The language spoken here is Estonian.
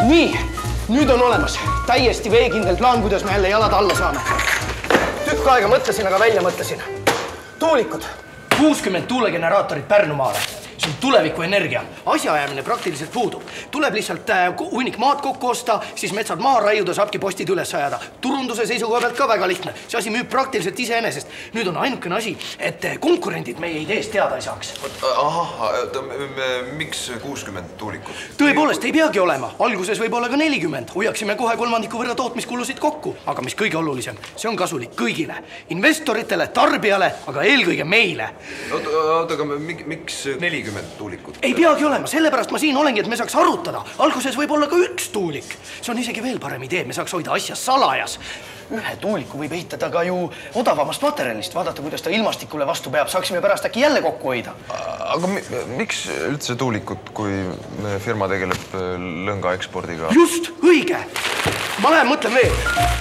Nii, nüüd on olemas täiesti veekindel plaan, kuidas me jälle jalad alla saame. Tükk aega mõtlesin, aga välja mõtlesin. Tuulikud. 60 tuulegeneraatorit Pärnumaale. See on tuleviku energia. Asjaajamine praktiliselt puudub. Tuleb lihtsalt hunnik maad kokku osta, siis metsad maha raiuda, saabki postid üles ajada. Turunduse seisukoha pealt ka väga lihtne. See asi müüb praktiliselt iseenesest. Nüüd on ainukene asi, et konkurendid meie ideest teada ei saaks. Miks 60 tuulikut? Tõepoolest, ei peagi olema. Alguses võib olla ka 40. Hoiaksime kohe kolmandiku võrra tootmiskulusid kokku. Aga mis kõige olulisem, see on kasulik kõigile. Investoritele, tarbijale, aga eelkõige meile. Oota, aga miks 40 tuulikut? Ei peagi olema, sellepärast ma siin olengi, et me saaks arutada. Alguses võib olla ka üks tuulik. See on isegi veel parem idee, me saaks hoida asja salajas. Ühe tuuliku võib ehitada ka ju odavamast materjalist. Vaadata, kuidas ta ilmastikule vastu peab. Saaksime pärast äkki jälle kokku hoida. Aga miks üldse tuulikut, kui firma tegeleb lõnga ekspordiga? Just, õige! Ma lähen mõtlen veel.